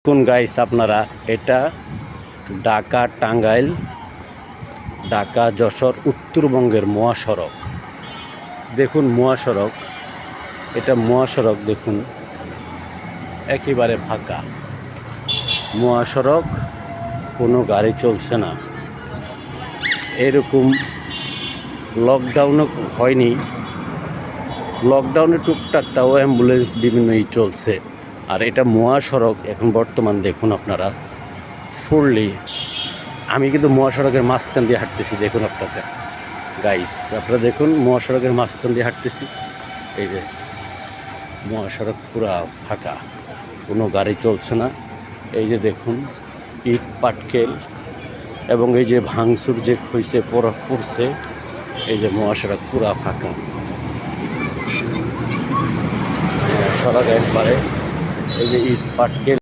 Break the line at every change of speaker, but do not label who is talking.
কোন গাইস আপনারা এটা ঢাকা টাঙ্গাইল ঢাকা যশোর উত্তরবঙ্গের মহাসড়ক। দেখুন মহাসড়ক, এটা মহাসড়ক দেখুন একেবারে ফাঁকা মহাসড়ক, কোনো গাড়ি চলছে না। এরকম লকডাউনও হয়নি, লকডাউনে টুকটাক তাও অ্যাম্বুলেন্স বিভিন্নই চলছে। আর এটা মহাসড়ক এখন বর্তমান দেখুন আপনারা ফুললি। আমি কিন্তু মহাসড়কের মাঝখান দিয়ে হাঁটতেছি, দেখুন আপনাদের গাইস, আপনারা দেখুন মহাসড়কের মাঝখান দিয়ে হাঁটতেছি। এই যে মহাসড়ক পুরা ফাঁকা, কোনো গাড়ি চলছে না। এই যে দেখুন ইট পাটকেল এবং এই যে ভাঙচুর যে হয়েছে পড়ছে, এই যে মহাসড়ক পুরা ফাঁকা। সড়ক একবারে এই যে ইট পাটকেল